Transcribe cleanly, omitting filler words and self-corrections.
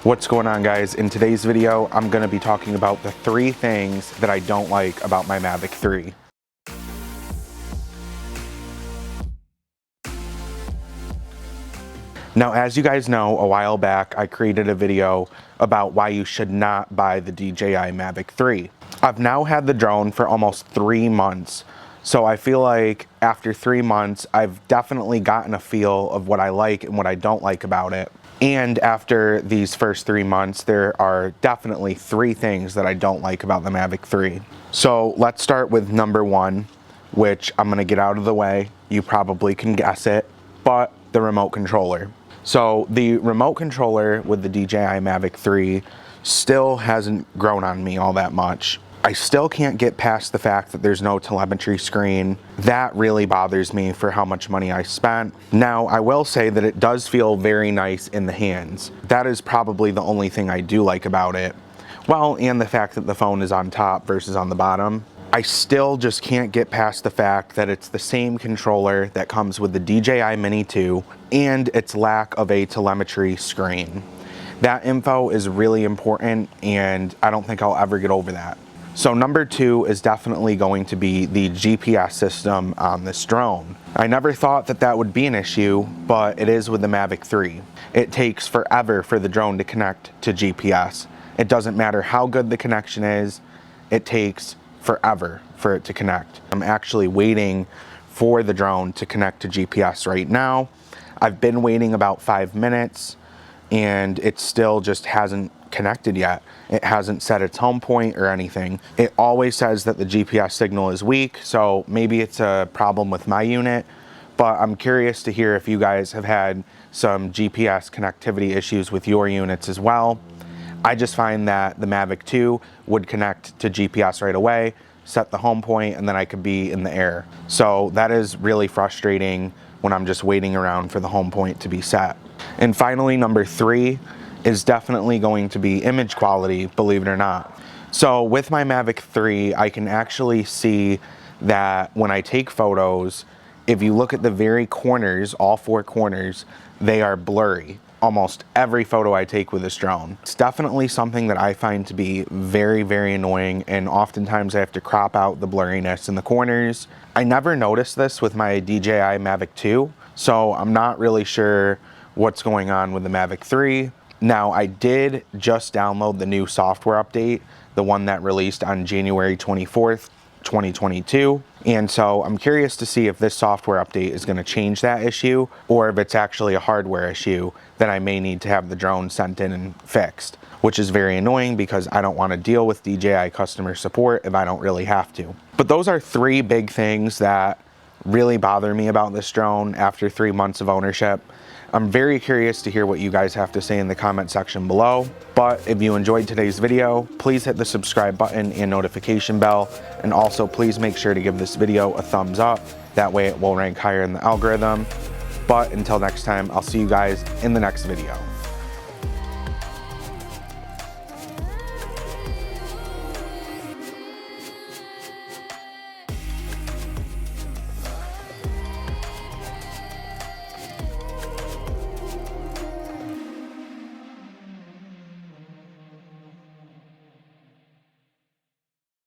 What's going on, guys? In today's video, I'm going to be talking about the 3 things that I don't like about my Mavic 3. Now, as you guys know, a while back, I created a video about why you should not buy the DJI Mavic 3. I've now had the drone for almost 3 months, so I feel like after 3 months, I've definitely gotten a feel of what I like and what I don't like about it. And after these first 3 months, there are definitely 3 things that I don't like about the Mavic 3. So let's start with number 1, which I'm gonna get out of the way. You probably can guess it, but the remote controller. So the remote controller with the DJI Mavic 3 still hasn't grown on me all that much. I still can't get past the fact that there's no telemetry screen. That really bothers me for how much money I spent. Now, I will say that it does feel very nice in the hands. That is probably the only thing I do like about it. Well, and the fact that the phone is on top versus on the bottom. I still just can't get past the fact that it's the same controller that comes with the DJI Mini 2 and its lack of a telemetry screen. That info is really important, and I don't think I'll ever get over that. So number 2 is definitely going to be the GPS system on this drone. I never thought that that would be an issue, but it is with the Mavic 3. It takes forever for the drone to connect to GPS. It doesn't matter how good the connection is, it takes forever for it to connect. I'm actually waiting for the drone to connect to GPS right now. I've been waiting about 5 minutes and it still just hasn't connected yet. It hasn't set its home point or anything. It always says that the GPS signal is weak, so maybe it's a problem with my unit, but I'm curious to hear if you guys have had some GPS connectivity issues with your units as well. I just find that the Mavic 2 would connect to GPS right away, set the home point, and then I could be in the air. So that is really frustrating when I'm just waiting around for the home point to be set. And finally, number 3 is definitely going to be image quality, believe it or not. So with my Mavic 3, I can actually see that when I take photos, if you look at the very corners, all 4 corners, they are blurry. Almost every photo I take with this drone. It's definitely something that I find to be very, very annoying, and oftentimes I have to crop out the blurriness in the corners. I never noticed this with my DJI Mavic 2, so I'm not really sure what's going on with the Mavic 3. Now, I did just download the new software update, the one that released on January 24th, 2022. And so I'm curious to see if this software update is going to change that issue, or if it's actually a hardware issue that I may need to have the drone sent in and fixed, which is very annoying because I don't want to deal with DJI customer support if I don't really have to. But those are 3 big things that really bother me about this drone after 3 months of ownership. I'm very curious to hear what you guys have to say in the comment section below. But if you enjoyed today's video, please hit the subscribe button and notification bell. And also please make sure to give this video a thumbs up. That way it will rank higher in the algorithm. But until next time, I'll see you guys in the next video.